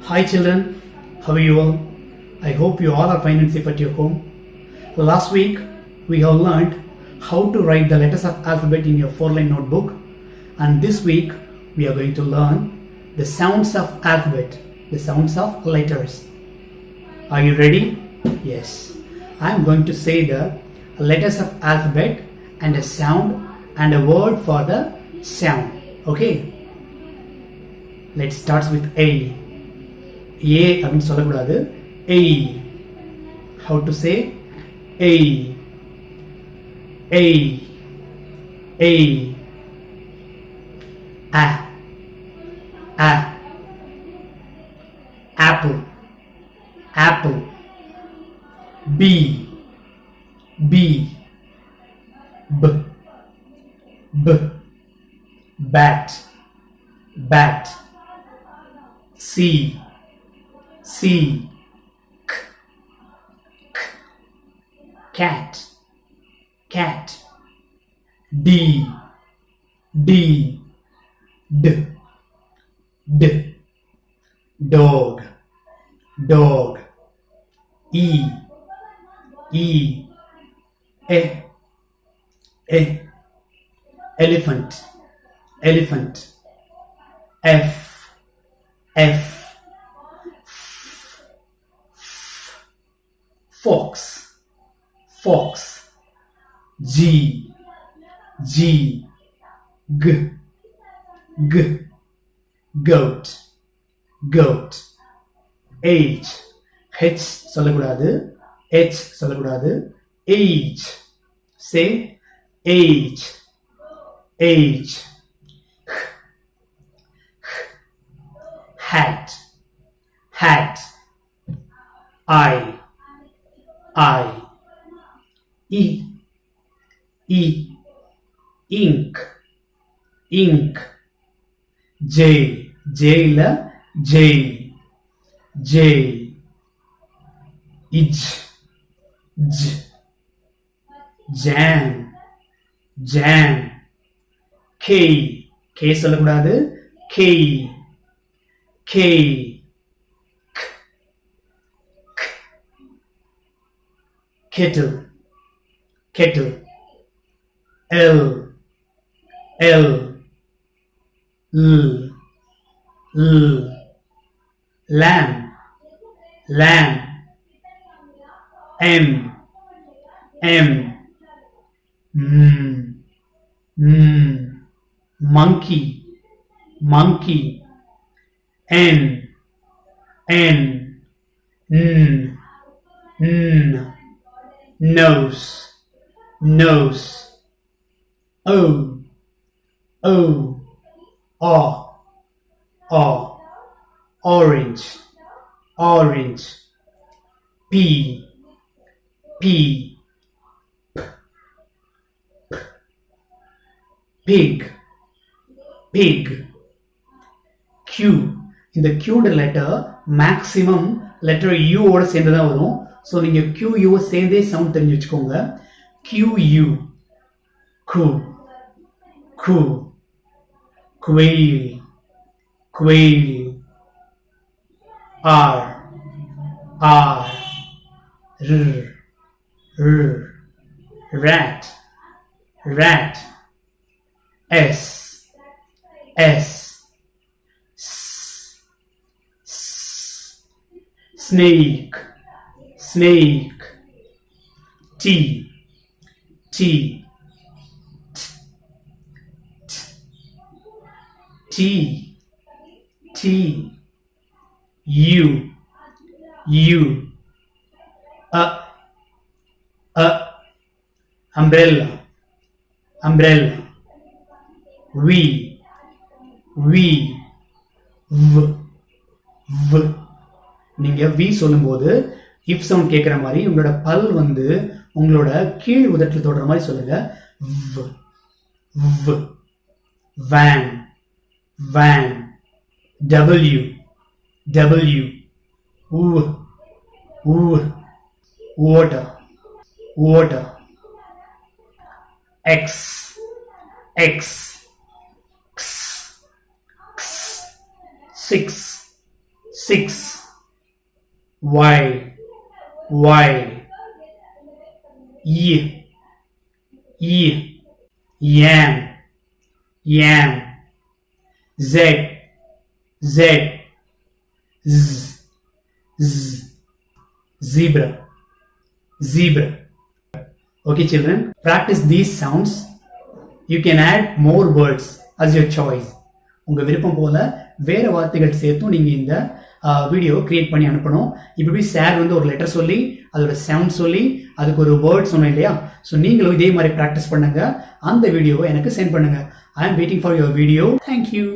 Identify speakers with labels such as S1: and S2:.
S1: Hi children, how are you all? I hope you all are fine and safe at your home. Last week we have learned how to write the letters of alphabet in your 4-line notebook, and this week we are going to learn the sounds of alphabet, the sounds of letters. Are you ready? Yes. I am going to say the letters of alphabet and a sound and a word for the sound. Okay? Let's start with A. A அப்படின்னு சொல்லக்கூடாது. A. How to say? A. A. A. A. A. Apple. Apple. B. B. B. B. Bat. Bat. C. C. K. K. Cat. Cat. D. D. D. D. Dog. Dog. E. E. E. E. Elephant. Elephant. F. F. Fox. Fox. G. G. G. G. Goat. Goat. H. H சொல்லக்கூடாது. H சொல்லக்கூடாது. Age. Say age. Age. Hat. Hat. I. I. E. E. Ink. Ink. J. J la J. J. Ij. J. Jam. Jam. K. K சொல்லக்கூடாது. K. K. K. K. Kettle. Kettle. L. L. L. L. Lamb. Lamb. M. M. Monkey. Monkey. N. N. Nose. Nose. O. O. O. Orange. Orange. P. P. P. Pig. Pig. Q. இந்த Q letter maximum letter U ஓட சேர்ந்து தான் வரும். So நீங்கள் QU சேர்ந்தே sound தெரிஞ்சு வச்சுக்கோங்க. QU. Q. Q. Quail. Quail. R. R. R. R. Rat. Rat. S. S. Snake. Snake. T. T. T. T. U. U. Umbrella. Umbrella. V. V. V. V. நீங்க V சொல்லும்போது if sound கேட்குற மாதிரி உங்களோட பல் வந்து உங்களோட கீழ் உதட்டில் தொடுற மாதிரி சொல்லுங்க. V. V. Van. Van. W. W. W. W. Water. Water. X. X. X. X. 6. 6 Y yam Z zebra. Okay children, practice these sounds. You can add more words as your choice. உங்க விருப்பம் போல வேற வார்த்தைகள் சேர்த்தும் நீங்க இந்த video create பண்ணி அனுப்பணும். இப்படி சார் ஒரு லெட்டர் சொல்லி அதோட சவுண்ட் சொல்லி அதுக்கு ஒரு வேர்ட் சொன்னோம் இல்லையா, ஸோ நீங்களும் இதே மாதிரி ப்ராக்டிஸ் பண்ணுங்க. அந்த வீடியோவை எனக்கு சென்ட் பண்ணுங்க. I am waiting for your video. Thank you.